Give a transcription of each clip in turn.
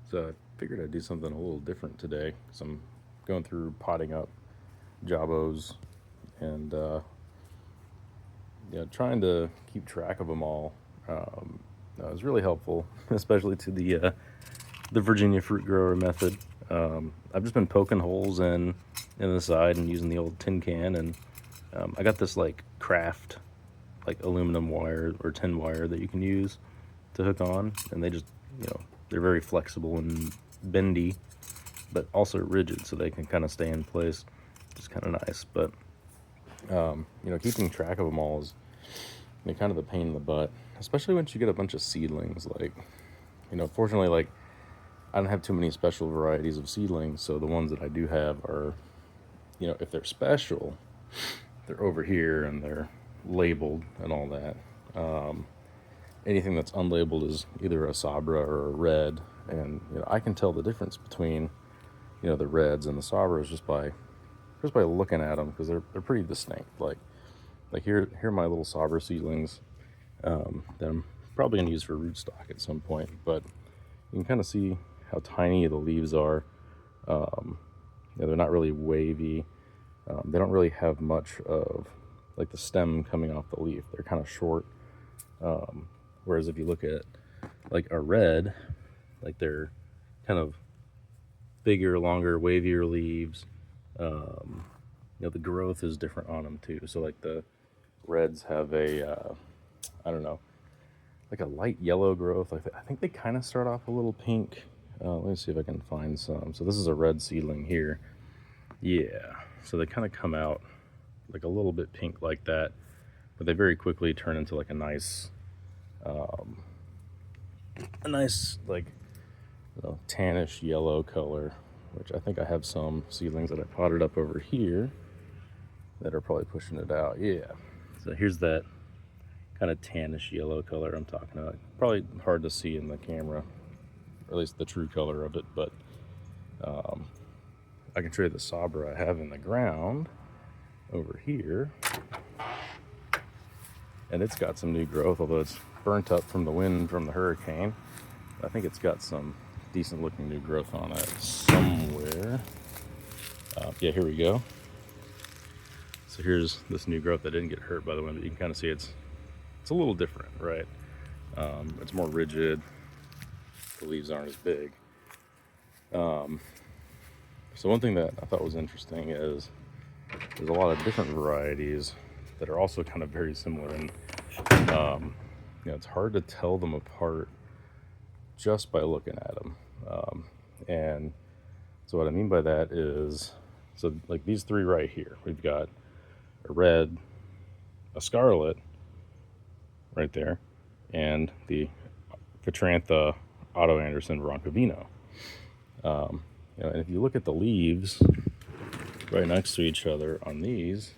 So I figured I'd do something a little different today. So I'm going through potting up Jabos and trying to keep track of them all. It was really helpful, especially to the Virginia fruit grower method. I've just been poking holes in the side and using the old tin can, and I got this like craft like aluminum wire or tin wire that you can use to hook on, and they just they're very flexible and bendy, but also rigid, so they can kind of stay in place. It's kind of nice, but keeping track of them all is kind of a pain in the butt, especially once you get a bunch of seedlings. Like, fortunately, like I don't have too many special varieties of seedlings, so the ones that I do have are, if they're special, they're over here and they're labeled and all that. Anything that's unlabeled is either a Sabra or a red, and I can tell the difference between the reds and the Sabras just by looking at them, because they're pretty distinct. Like here are my little Sabra seedlings that I'm probably gonna use for rootstock at some point, but you can kind of see how tiny the leaves are. They're not really wavy. They don't really have much of like the stem coming off the leaf. They're kind of short. Whereas if you look at like a red, like they're kind of bigger, longer, wavier leaves. The growth is different on them too. So like the reds have I don't know, like a light yellow growth. I think they kind of start off a little pink. Let me see if I can find some. So this is a red seedling here. Yeah, so they kind of come out like a little bit pink like that, but they very quickly turn into like a nice like tannish yellow color, which I think I have some seedlings that I potted up over here that are probably pushing it out. Yeah, so here's that kind of tannish yellow color I'm talking about. Probably hard to see in the camera, or at least the true color of it, but I can show you the Sabra I have in the ground over here, and it's got some new growth, although it's burnt up from the wind from the hurricane. I think it's got some decent looking new growth on it somewhere. Yeah, here we go. So here's this new growth that didn't get hurt by the wind, but you can kind of see it's a little different, right? It's more rigid. The leaves aren't as big. So one thing that I thought was interesting is there's a lot of different varieties that are also kind of very similar, and it's hard to tell them apart just by looking at them. And so what I mean by that is, so like these three right here, we've got a red, a scarlet right there, and the Phitrantha Otto Anderson Broncovino. And if you look at the leaves right next to each other on these,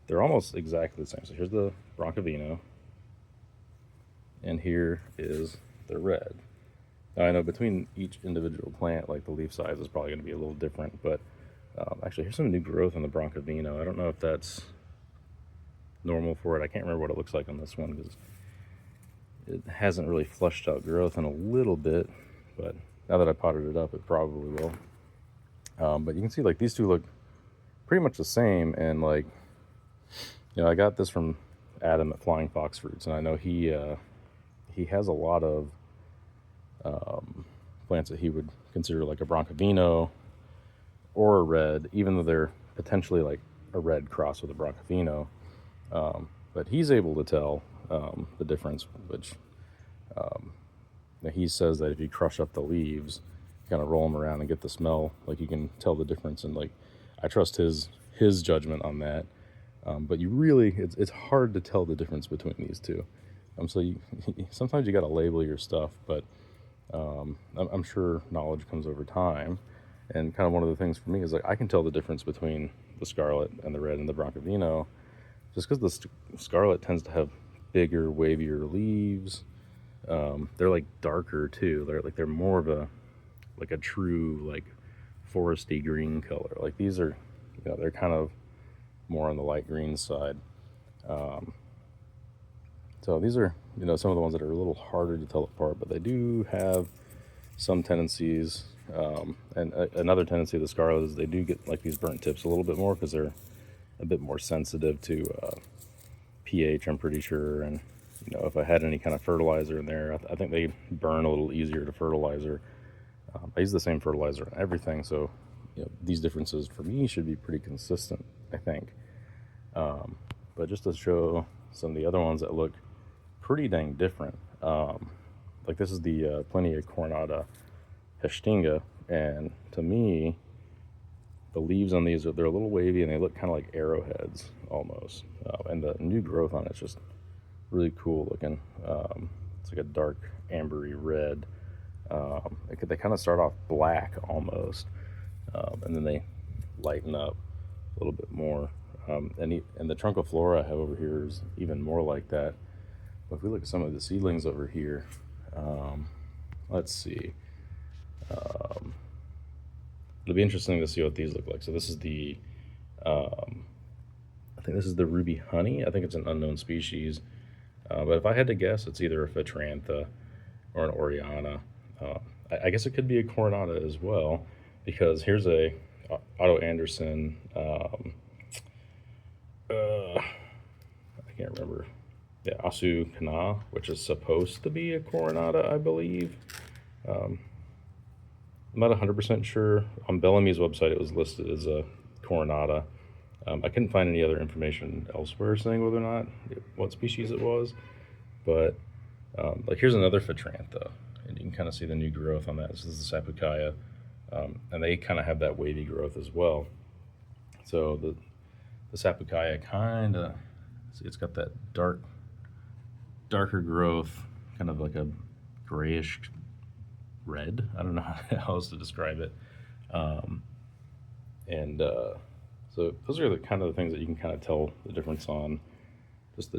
they're almost exactly the same. So here's the Broncovino, and here is the red. Now I know between each individual plant, like the leaf size is probably going to be a little different, but actually here's some new growth on the Broncovino. I don't know if that's normal for it. I can't remember what it looks like on this one because it hasn't really flushed out growth in a little bit, but now that I potted it up, it probably will. But you can see like these two look pretty much the same, and like, I got this from Adam at Flying Fox Fruits, and I know he has a lot of plants that he would consider like a Broncovino or a red, even though they're potentially like a red cross with a Broncovino. But he's able to tell the difference, which he says that if you crush up the leaves, kind of roll them around and get the smell, like you can tell the difference. And like, I trust his judgment on that. But you really, it's hard to tell the difference between these two. So sometimes you got to label your stuff, but I'm sure knowledge comes over time. And kind of one of the things for me is like, I can tell the difference between the scarlet and the red and the Broncovino, just because the scarlet tends to have bigger, wavier leaves. They're like darker too. They're more of a true like foresty green color. Like these are, they're kind of more on the light green side. So these are, some of the ones that are a little harder to tell apart, but they do have some tendencies, and another tendency of the scarlet is they do get like these burnt tips a little bit more because they're a bit more sensitive to pH, I'm pretty sure. And if I had any kind of fertilizer in there, I think they burn a little easier to fertilizer. I use the same fertilizer on everything, so these differences for me should be pretty consistent, I think. But just to show some of the other ones that look pretty dang different, like this is the Plinia coronata hestinga, and to me, the leaves on these they're a little wavy and they look kind of like arrowheads almost, and the new growth on it's just really cool looking. It's like a dark ambery red. They kind of start off black almost, and then they lighten up a little bit more. And the trunciflora I have over here is even more like that. But if we look at some of the seedlings over here, let's see. It'll be interesting to see what these look like. So this is the, I think this is the ruby honey. I think it's an unknown species. But if I had to guess, it's either a Phatrantha or an Oriana. I guess it could be a coronata as well, because here's a Otto Anderson. I can't remember. Yeah, Asu Kana, which is supposed to be a coronata, I believe. I'm not 100% sure. On Bellamy's website, it was listed as a coronata. I couldn't find any other information elsewhere saying whether or not what species it was. But like here's another Phatrantha, and you can kind of see the new growth on that. This is the Sapukaya, and they kind of have that wavy growth as well. So the Sapukaya kind of, see, it's got that darker growth, kind of like a grayish red. I don't know how else to describe it. So those are the kind of the things that you can kind of tell the difference on, just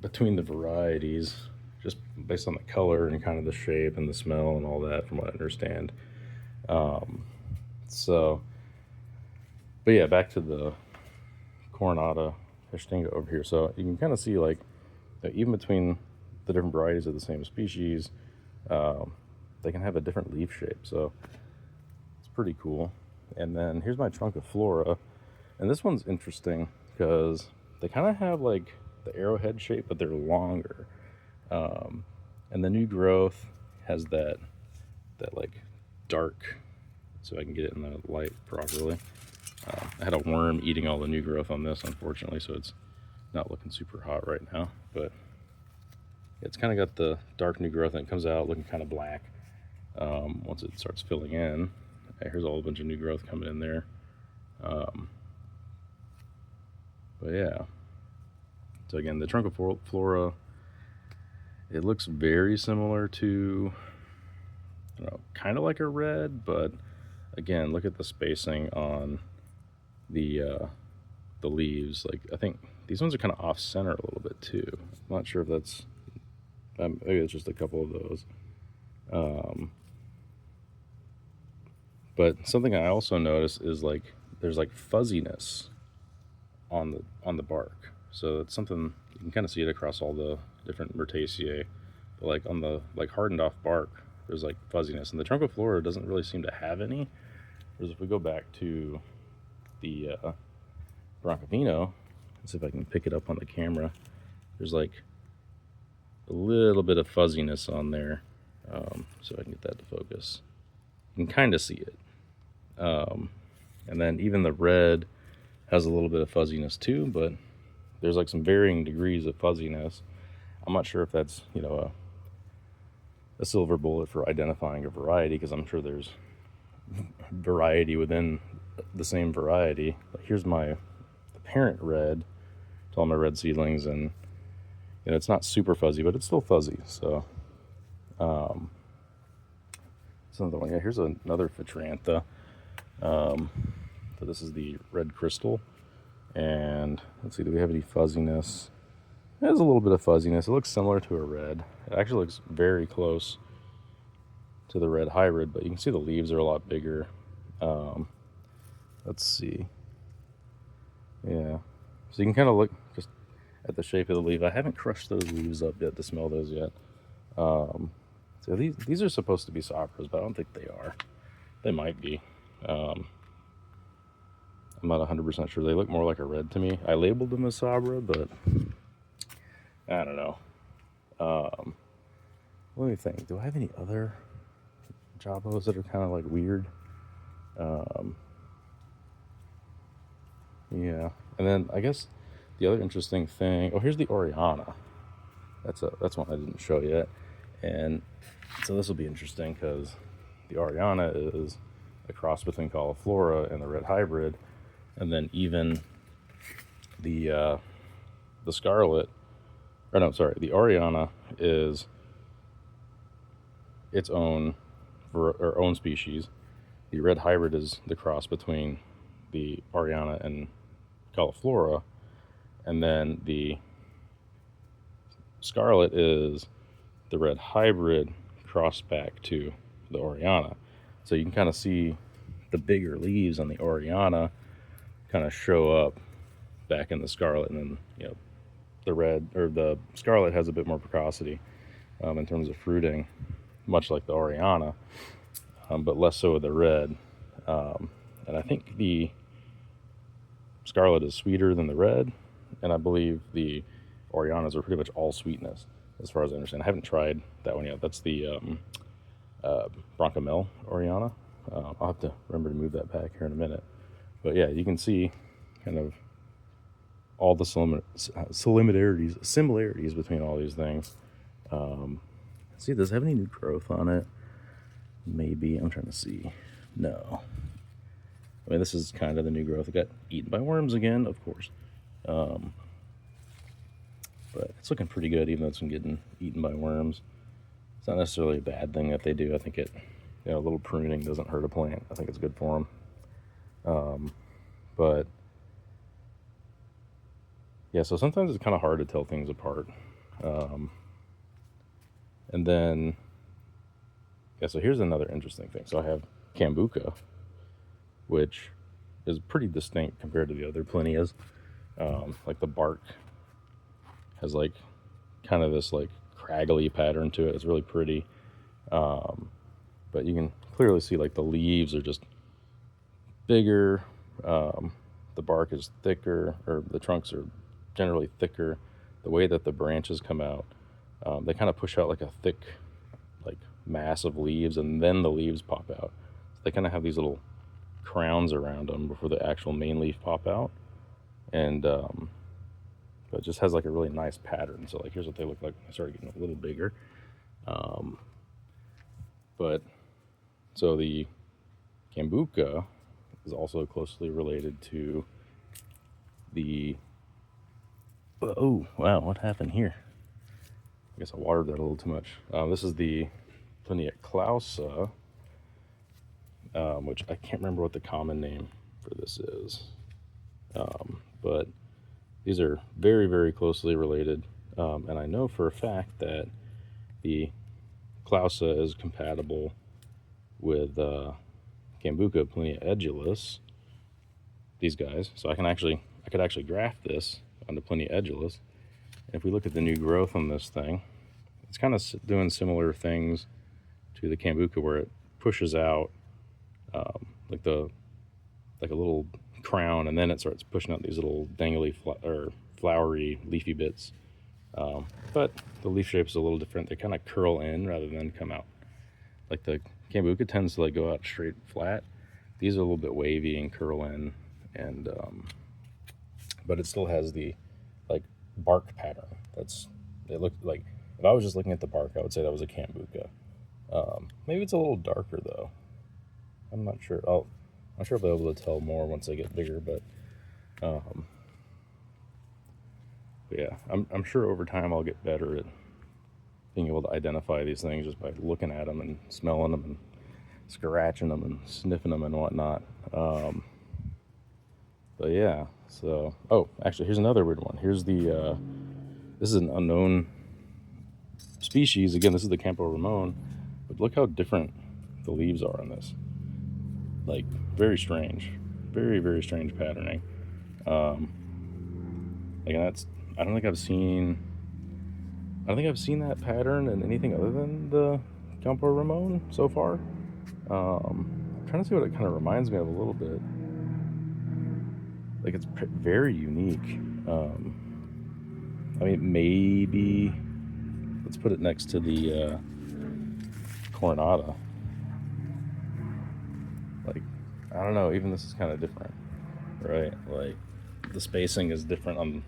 between the varieties, just based on the color and kind of the shape and the smell and all that, from what I understand. But yeah, back to the coronata hestinga over here. So you can kind of see, like, even between the different varieties of the same species, they can have a different leaf shape. So it's pretty cool. And then here's my trunciflora, and this one's interesting because they kind of have like the arrowhead shape, but they're longer. And the new growth has that like dark, so I can get it in the light properly. I had a worm eating all the new growth on this, unfortunately, so it's not looking super hot right now. But it's kind of got the dark new growth, and it comes out looking kind of black once it starts filling in. Here's a whole bunch of new growth coming in there. But yeah. So again, the trunciflora, it looks very similar to, kind of like a red, but again, look at the spacing on the leaves. Like, I think these ones are kind of off center a little bit too. I'm not sure if that's, maybe it's just a couple of those. But something I also noticed is like there's like fuzziness on the bark. So it's something you can kind of see it across all the different Myrtaceae. But like on the hardened off bark, there's like fuzziness, and the trunciflora doesn't really seem to have any. Whereas if we go back to the Broncovino, let's see if I can pick it up on the camera. There's like a little bit of fuzziness on there, so I can get that to focus. You can kind of see it. And then even the red has a little bit of fuzziness too, but there's like some varying degrees of fuzziness. I'm not sure if that's, a silver bullet for identifying a variety, because I'm sure there's variety within the same variety. Like here's the parent red to all my red seedlings, and it's not super fuzzy, but it's still fuzzy. So it's another one. Yeah, here's another Phatrantha. So this is the red crystal, and let's see, do we have any fuzziness? There's a little bit of fuzziness. It looks similar to a red. It actually looks very close to the red hybrid, but you can see the leaves are a lot bigger. Let's see. Yeah, so you can kind of look just at the shape of the leaf. I haven't crushed those leaves up yet to smell those yet. So So these are supposed to be Sabras, but I don't think they are. They might be. I'm not 100% sure. They look more like a red to me. I labeled them as Sabra, but I don't know. Let me think. Do I have any other Jabos that are kind of like weird? Yeah. And then I guess the other interesting thing. Oh, here's the Oriana. That's one I didn't show yet. And so this will be interesting because the Oriana is a cross between Cauliflora and the red hybrid, and then even the Scarlet, or no, sorry, the Oriana is its own or own species. The red hybrid is the cross between the Oriana and Cauliflora, and then the Scarlet is the red hybrid crossed back to the Oriana. So you can kind of see the bigger leaves on the Oriana kind of show up back in the Scarlet, and then the red or the Scarlet has a bit more precocity in terms of fruiting, much like the Oriana, but less so with the red. And I think the Scarlet is sweeter than the red, and I believe the Orianas are pretty much all sweetness, as far as I understand. I haven't tried that one yet. That's the Broncomel Oriana. I'll have to remember to move that back here in a minute. But yeah, you can see kind of all the similarities between all these things. See, does it have any new growth on it? Maybe. I'm trying to see. No. I mean, this is kind of the new growth. It got eaten by worms again, of course. But it's looking pretty good, even though it's been getting eaten by worms. It's not necessarily a bad thing that they do. I think a little pruning doesn't hurt a plant. I think it's good for them. But yeah, so sometimes it's kind of hard to tell things apart. And then, yeah, so here's another interesting thing. So I have Cambuca, which is pretty distinct compared to the other Plinias. Like the bark has like kind of this like craggly pattern to it. It's really pretty. But you can clearly see like the leaves are just bigger. The bark is thicker, or the trunks are generally thicker. The way that the branches come out, they kind of push out like a thick like mass of leaves, and then the leaves pop out. So they kind of have these little crowns around them before the actual main leaf pop out. And but it just has like a really nice pattern. So like here's what they look like when they start getting a little bigger. But so the Cambuca is also closely related to the, oh wow, what happened here? I guess I watered that a little too much. This is the Plinia clausa, which I can't remember what the common name for this is. But these are very, very closely related. And I know for a fact that the clausa is compatible with Cambuca Plinia edulis, these guys. So I could actually graft this onto Plinia edulis. And if we look at the new growth on this thing, it's kind of doing similar things to the Cambuca, where it pushes out like a little crown, and then it starts pushing out these little dangly or flowery leafy bits. But the leaf shape is a little different. They kind of curl in rather than come out. Like the Cambuca tends to like go out straight flat. These are a little bit wavy and curl in, and but it still has the like bark pattern. It looked like, if I was just looking at the bark, I would say that was a Cambuca. Maybe it's a little darker though. I'm not sure. I'm sure I'll be able to tell more once they get bigger, but yeah, I'm sure over time I'll get better at being able to identify these things just by looking at them and smelling them and scratching them and sniffing them and whatnot. But yeah, so, oh, actually, here's another weird one. Here's the, this is an unknown species. Again, this is the Campo Ramon, but look how different the leaves are on this. Like, very strange. Very, very strange patterning. Like, I don't think I've seen that pattern in anything other than the Campo Ramon so far. I'm trying to see what it kind of reminds me of a little bit. Like, it's very unique. I mean, maybe let's put it next to the Coronata. Like, I don't know, even this is kind of different, right? Like, the spacing is different on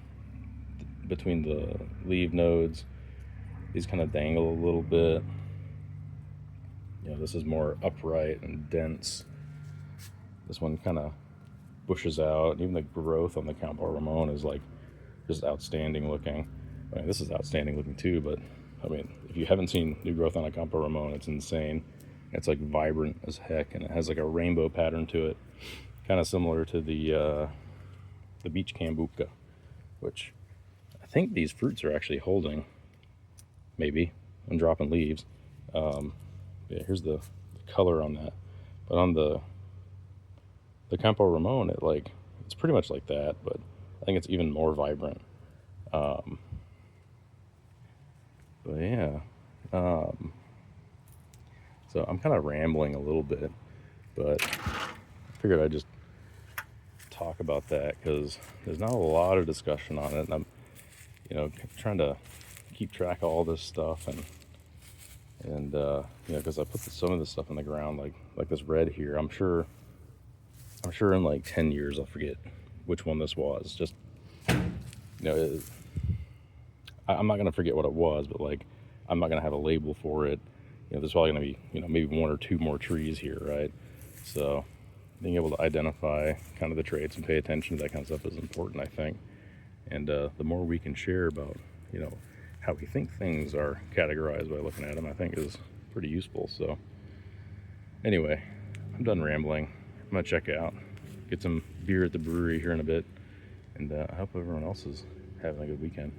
between the leaf nodes. These kind of dangle a little bit. You know, this is more upright and dense. This one kind of bushes out. Even the growth on the Campo Ramon is like just outstanding looking. I mean, this is outstanding looking too, but I mean, if you haven't seen new growth on a Campo Ramon, it's insane. It's like vibrant as heck, and it has like a rainbow pattern to it, kind of similar to the beach cambuca, which I think these fruits are actually holding, maybe, and dropping leaves. Yeah, here's the color on that, but on the Campo Ramon, it's pretty much like that, but I think it's even more vibrant. But yeah, so I'm kind of rambling a little bit, but I figured I'd just talk about that because there's not a lot of discussion on it, and I'm, trying to keep track of all this stuff, and because I put some of this stuff in the ground, like this red here. I'm sure in like 10 years I'll forget which one this was. Just, I'm not gonna forget what it was, but like, I'm not gonna have a label for it. There's probably gonna be, maybe one or two more trees here, right? So being able to identify kind of the traits and pay attention to that kind of stuff is important, I think. And the more we can share about, how we think things are categorized by looking at them, I think is pretty useful. So anyway, I'm done rambling. I'm gonna check out, get some beer at the brewery here in a bit, and I hope everyone else is having a good weekend.